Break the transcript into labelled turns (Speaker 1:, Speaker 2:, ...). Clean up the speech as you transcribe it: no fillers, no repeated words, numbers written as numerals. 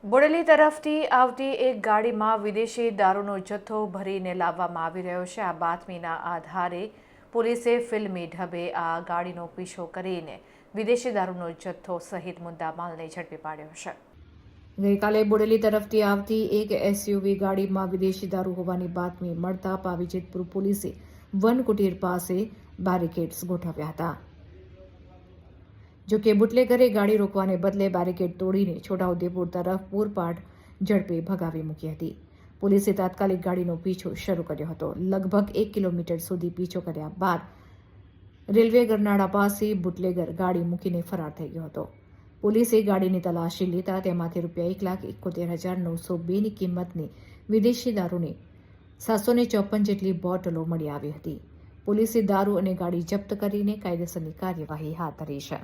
Speaker 1: બોડેલી તરફથી આવતી એક ગાડીમાં વિદેશી દારૂનો જથ્થો ભરીને લાવવામાં આવી રહ્યો છે। આ બાતમીના આધારે પોલીસે ફિલ્મી ઢબે આ ગાડીનો પીછો કરીને વિદેશી દારૂનો જથ્થો સહિત મુદ્દામાલને ઝડપી પાડ્યો છે। ગઈકાલે બોડેલી તરફથી આવતી એક એસયુવી ગાડીમાં વિદેશી દારૂ હોવાની બાતમી મળતા પાવીજેતપુર પોલીસે વનકુટીર પાસે બેરિકેડ્સ ગોઠવ્યા હતા। જો કે બુટલેગરે ગાડી રોકવાને બદલે બેરિકેડ તોડીને છોટાઉદેપુર તરફ પૂરપાટ ઝડપે ભગાવી મૂકી હતી। પોલીસે તાત્કાલિક ગાડીનો પીછો શરૂ કર્યો હતો। લગભગ 1 કિલોમીટર સુધી પીછો કર્યા બાદ રેલવે ગરનાળા પાસે બુટલેગર ગાડી મૂકીને ફરાર થઈ ગયો હતો। પોલીસે ગાડીની તલાશી લેતા તેમાંથી ₹1,71,902ની કિંમતની વિદેશી દારૂની 754 જેટલી બોટલો મળી આવી હતી। પોલીસે દારૂ અને ગાડી જપ્ત કરીને કાયદેસરની કાર્યવાહી હાથ ધરી છે।